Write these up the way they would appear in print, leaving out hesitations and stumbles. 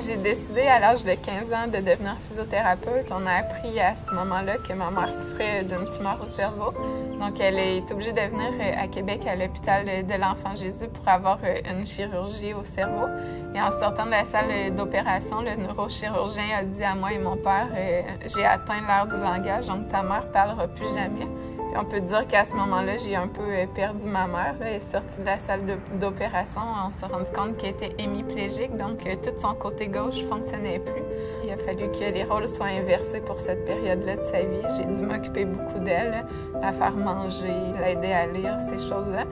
J'ai décidé à l'âge de 15 ans de devenir physiothérapeute. On a appris à ce moment-là que ma mère souffrait d'une tumeur au cerveau. Donc, elle est obligée de venir à Québec à l'hôpital de l'Enfant Jésus pour avoir une chirurgie au cerveau. Et en sortant de la salle d'opération, le neurochirurgien a dit à moi et mon père « J'ai atteint l'ère du langage, donc ta mère ne parlera plus jamais ». Puis on peut dire qu'à ce moment-là, j'ai un peu perdu ma mère. Elle est sortie de la salle d'opération. On s'est rendu compte qu'elle était hémiplégique, donc tout son côté gauche ne fonctionnait plus. Il a fallu que les rôles soient inversés pour cette période-là de sa vie. J'ai dû m'occuper beaucoup d'elle, la faire manger, l'aider à lire, ces choses-là.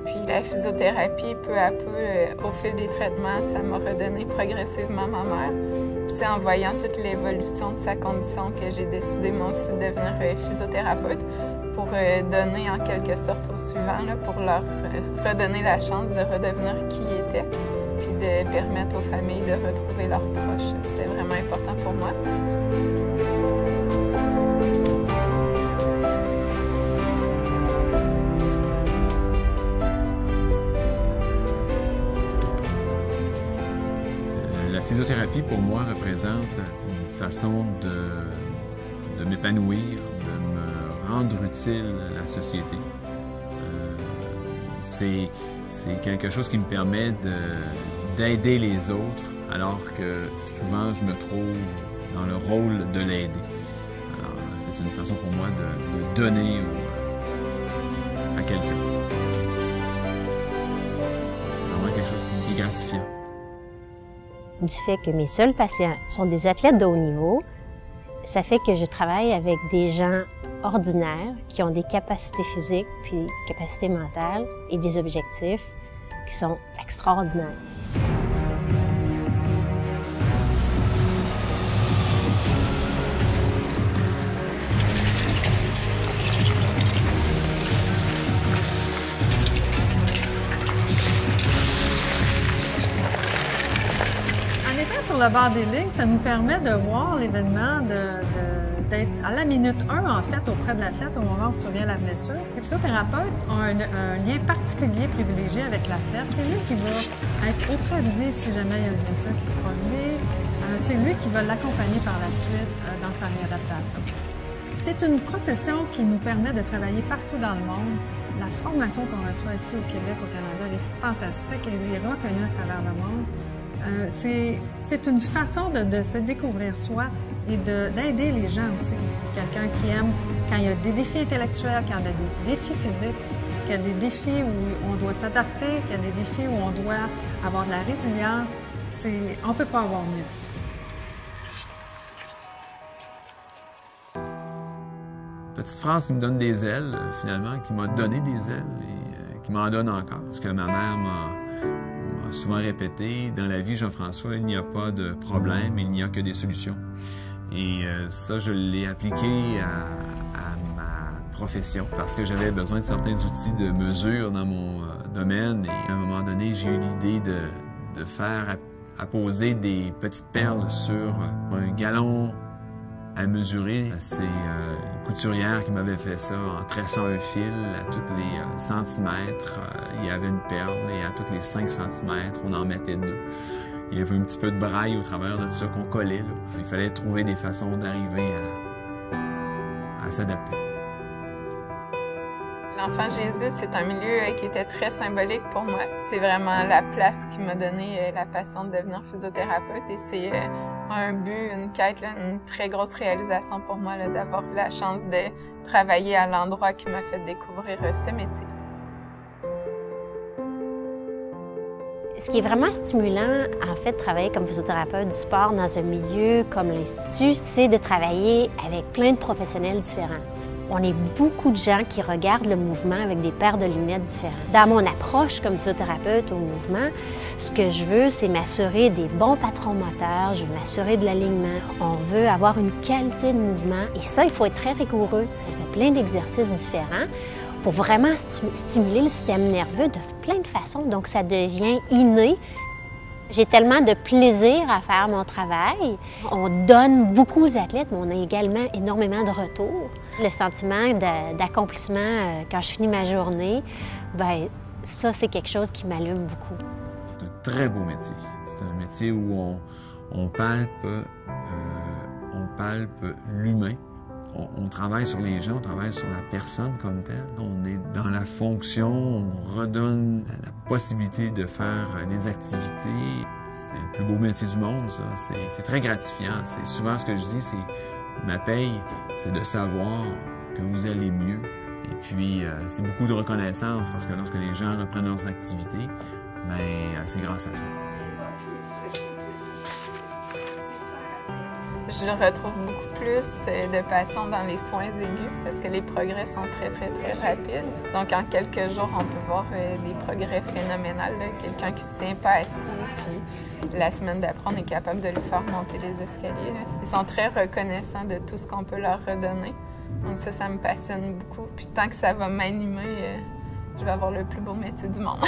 Puis la physiothérapie, peu à peu, au fil des traitements, ça m'a redonné progressivement ma mère. Puis c'est en voyant toute l'évolution de sa condition que j'ai décidé moi aussi de devenir physiothérapeute pour donner en quelque sorte aux suivants, là, pour leur redonner la chance de redevenir qui ils étaient, puis de permettre aux familles de retrouver leurs proches. C'était vraiment important pour moi. La physiothérapie, pour moi, représente une façon de m'épanouir, de me rendre utile à la société. C'est quelque chose qui me permet d'aider les autres, alors que souvent je me trouve dans le rôle de l'aider. Alors, c'est une façon pour moi de donner à quelqu'un. C'est vraiment quelque chose qui est gratifiant. Du fait que mes seuls patients sont des athlètes de haut niveau, ça fait que je travaille avec des gens ordinaires qui ont des capacités physiques puis des capacités mentales et des objectifs qui sont extraordinaires. En étant sur le bord des lignes, ça nous permet de voir l'événement d'être à la minute 1, en fait, auprès de l'athlète au moment où survient la blessure. Les physiothérapeutes ont un lien particulier, privilégié avec l'athlète. C'est lui qui va être auprès de lui si jamais il y a une blessure qui se produit. C'est lui qui va l'accompagner par la suite dans sa réadaptation. C'est une profession qui nous permet de travailler partout dans le monde. La formation qu'on reçoit ici au Québec, au Canada, elle est fantastique, elle est reconnue à travers le monde. C'est une façon de se découvrir soi et d'aider les gens aussi. Quelqu'un qui aime quand il y a des défis intellectuels, quand il y a des défis physiques, qu'il y a des défis où on doit s'adapter, qu'il y a des défis où on doit avoir de la résilience. On ne peut pas avoir mieux que ça. Petite phrase qui me donne des ailes, finalement, qui m'a donné des ailes et qui m'en donne encore. Ce que ma mère m'a souvent répété, dans la vie, Jean-François, il n'y a pas de problème, il n'y a que des solutions. Et ça, je l'ai appliqué à ma profession parce que j'avais besoin de certains outils de mesure dans mon domaine. Et à un moment donné, j'ai eu l'idée de faire apposer des petites perles sur un galon à mesurer. C'est une couturière qui m'avait fait ça en tressant un fil à tous les centimètres. Il y avait une perle et à tous les 5 centimètres, on en mettait 2. Il y avait un petit peu de braille au travers de ça qu'on collait, là. Il fallait trouver des façons d'arriver à s'adapter. L'Enfant Jésus, c'est un milieu qui était très symbolique pour moi. C'est vraiment la place qui m'a donné la passion de devenir physiothérapeute et c'est un but, une quête, là, une très grosse réalisation pour moi d'avoir la chance de travailler à l'endroit qui m'a fait découvrir ce métier. Ce qui est vraiment stimulant, en fait, de travailler comme physiothérapeute du sport dans un milieu comme l'Institut, c'est de travailler avec plein de professionnels différents. On est beaucoup de gens qui regardent le mouvement avec des paires de lunettes différentes. Dans mon approche comme physiothérapeute au mouvement, ce que je veux, c'est m'assurer des bons patrons moteurs, je veux m'assurer de l'alignement. On veut avoir une qualité de mouvement et ça, il faut être très rigoureux. On fait plein d'exercices différents pour vraiment stimuler le système nerveux de plein de façons, donc ça devient inné. J'ai tellement de plaisir à faire mon travail. On donne beaucoup aux athlètes, mais on a également énormément de retours. Le sentiment d'accomplissement quand je finis ma journée, bien, ça, c'est quelque chose qui m'allume beaucoup. C'est un très beau métier. C'est un métier où on palpe l'humain. On travaille sur les gens, on travaille sur la personne comme telle. On est dans la fonction, on redonne la possibilité de faire des activités. C'est le plus beau métier du monde, ça. C'est très gratifiant. C'est souvent ce que je dis, c'est ma paye, c'est de savoir que vous allez mieux. Et puis, c'est beaucoup de reconnaissance parce que lorsque les gens reprennent leurs activités, bien, c'est grâce à toi. Je retrouve beaucoup plus de patients dans les soins aigus parce que les progrès sont très rapides. Donc, en quelques jours, on peut voir des progrès phénoménaux. Quelqu'un qui ne se tient pas assis, puis la semaine d'après, on est capable de lui faire monter les escaliers. Là. Ils sont très reconnaissants de tout ce qu'on peut leur redonner. Donc ça me passionne beaucoup. Puis tant que ça va m'animer, je vais avoir le plus beau métier du monde.